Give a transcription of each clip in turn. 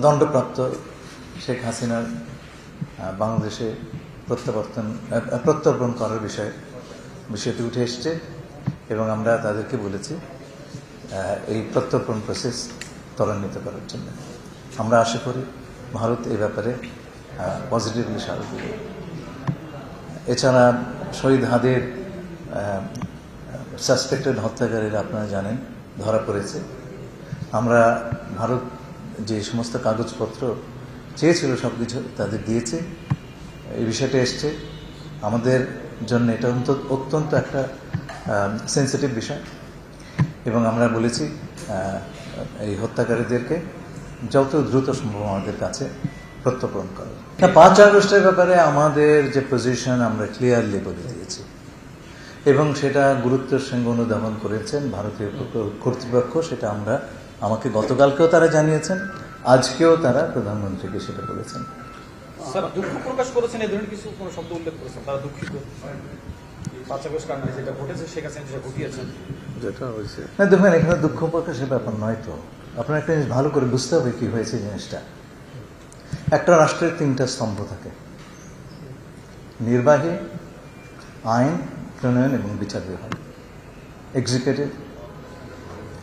দণ্ডপ্রাপ্ত শেখ হাসিনার বাংলাদেশে প্রত্যর্পণ করার বিষয়টি উঠে এসছে এবং আমরা তাদেরকে বলেছি এই প্রত্যর্পণ প্রসেস ত্বরান্বিত করার জন্য। আমরা আশা করি ভারত এই ব্যাপারে পজিটিভলি সাড়া দেবে। এছাড়া শহীদ হাদির সাসপেক্টেড হত্যাকারীরা আপনারা জানেন ধরা পড়েছে। আমরা ভারত যে সমস্ত কাগজপত্র চেয়েছিল সবকিছু তাদের দিয়েছে। এই বিষয়টা এসছে আমাদের জন্য, এটা অত্যন্ত একটা সেন্সিটিভ বিষয় এবং আমরা বলেছি এই হত্যাকারীদেরকে যত দ্রুত সম্ভব আমাদের কাছে প্রত্যর্পণ করে। 5 আগস্টের ব্যাপারে আমাদের যে পজিশন আমরা ক্লিয়ারলি বলে দিয়েছি এবং সেটা গুরুত্বের সঙ্গে অনুধাবন করেছেন ভারতীয় কর্তৃপক্ষ। সেটা আমাকে গতকালকেও তারা জানিয়েছেন, আজকেও তারা প্রধানমন্ত্রীকে সেটা বলেছেন। স্যার, দুঃখ প্রকাশ করেছেন, এই ধরনের কিছু কোনো শব্দ উল্লেখ করেছেন? তারা দুঃখিত 5 আগস্ট কাণ্ডে যেটা ঘটেছে, শেখ হাসিনা যেটা ঘটিয়েছেন, যেটা হয়েছে। না দেখুন, এখানে দুঃখ প্রকাশের ব্যাপার নয় তো। আপনার একটা জিনিস ভালো করে বুঝতে হবে কি হয়েছে জিনিসটা। একটা রাষ্ট্রের 3টা স্তম্ভ থাকে: নির্বাহী, আইন প্রণয়ন এবং বিচার বিভাগ, এক্সিকিউটিভ,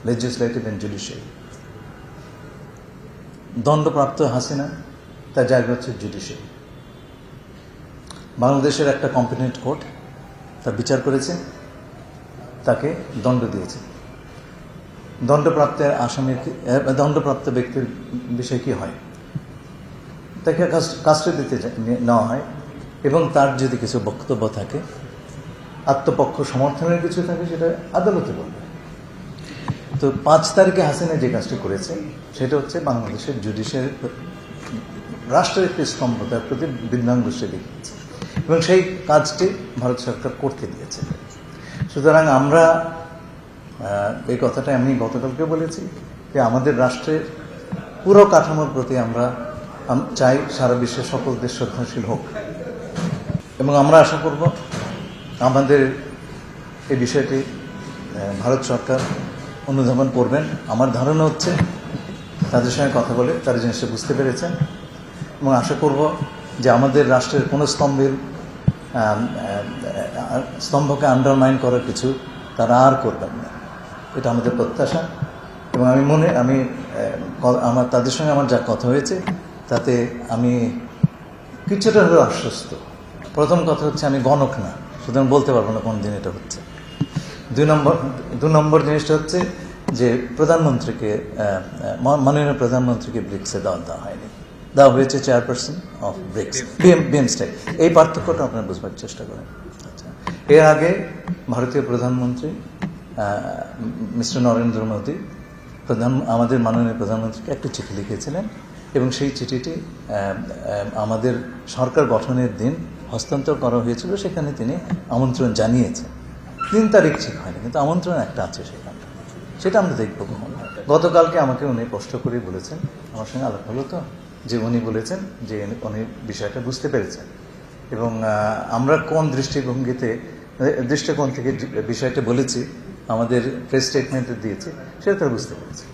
লেজিসলেটিভ এন্ড জুডিশিয়ারি। দণ্ডপ্রাপ্ত হাসিনা তার জায়গা হচ্ছে জুডিশিয়ারি। বাংলাদেশের একটা কম্পিটেন্ট কোর্ট তার বিচার করেছে, তাকে দণ্ড দিয়েছে। দণ্ডপ্রাপ্ত ব্যক্তির বিষয়ে কি হয়, তাকে কাস্টডিতে নেওয়া হয় এবং তার যদি কিছু বক্তব্য থাকে, আত্মপক্ষ সমর্থনের কিছু থাকে, সেটা আদালতে বলবে। তো 5 তারিখে হাসিনা যে কাজটি করেছে সেটা হচ্ছে বাংলাদেশের জুডিশিয়ারি রাষ্ট্রের একটি স্তম্ভ, তার প্রতি বৃদ্ধাঙ্গুষ্ঠে দেখিয়েছে এবং সেই কাজটি ভারত সরকার করতে দিয়েছে। সুতরাং আমরা এই কথাটা আমি গতকালকে বলেছি যে আমাদের রাষ্ট্রের পুরো কাঠামোর প্রতি আমরা চাই সারা বিশ্বের সকল দেশ শ্রদ্ধাশীল হোক এবং আমরা আশা করব আমাদের এই বিষয়টি ভারত সরকার অনুধাবন করবেন। আমার ধারণা হচ্ছে তাদের সঙ্গে কথা বলে তারা জিনিসটা বুঝতে পেরেছেন এবং আশা করব যে আমাদের রাষ্ট্রের কোনো স্তম্ভকে আন্ডারমাইন করার কিছু তারা আর করবেন না, এটা আমাদের প্রত্যাশা। এবং আমার তাদের সঙ্গে আমার যা কথা হয়েছে তাতে আমি কিছুটা হলেও আশ্বস্ত। প্রথম কথা হচ্ছে আমি গণক না, সুতরাং বলতে পারবো না কোন দিন এটা হচ্ছে। 2 নম্বর জিনিসটা হচ্ছে যে মাননীয় প্রধানমন্ত্রীকে ব্রিক্সে দেওয়া হয়নি, দেওয়া হয়েছে চেয়ারপারসন অফ ব্রিক্স, বিমস্টেক। এই পার্থক্যটা আপনারা বুঝবার চেষ্টা করেন। এর আগে ভারতীয় প্রধানমন্ত্রী মিস্টার নরেন্দ্র মোদী আমাদের মাননীয় প্রধানমন্ত্রীকে একটা চিঠি লিখেছিলেন এবং সেই চিঠিটি আমাদের সরকার গঠনের দিন হস্তান্তর করা হয়েছিল। সেখানে তিনি আমন্ত্রণ জানিয়েছেন। 3 তারিখ ঠিক হয়নি, কিন্তু আমন্ত্রণ একটা আছে সেখানে, সেটা আমরা দেখব কখন। গতকালকে আমাকে উনি কষ্ট করে বলেছেন, আমার সঙ্গে আলাপ হলো তো, যে উনি বলেছেন যে উনি বিষয়টা বুঝতে পেরেছেন এবং আমরা কোন দৃষ্টিকোণ থেকে বিষয়টা বলেছি, আমাদের প্রেস স্টেটমেন্টে দিয়েছি, সেটা তারা বুঝতে পেরেছে।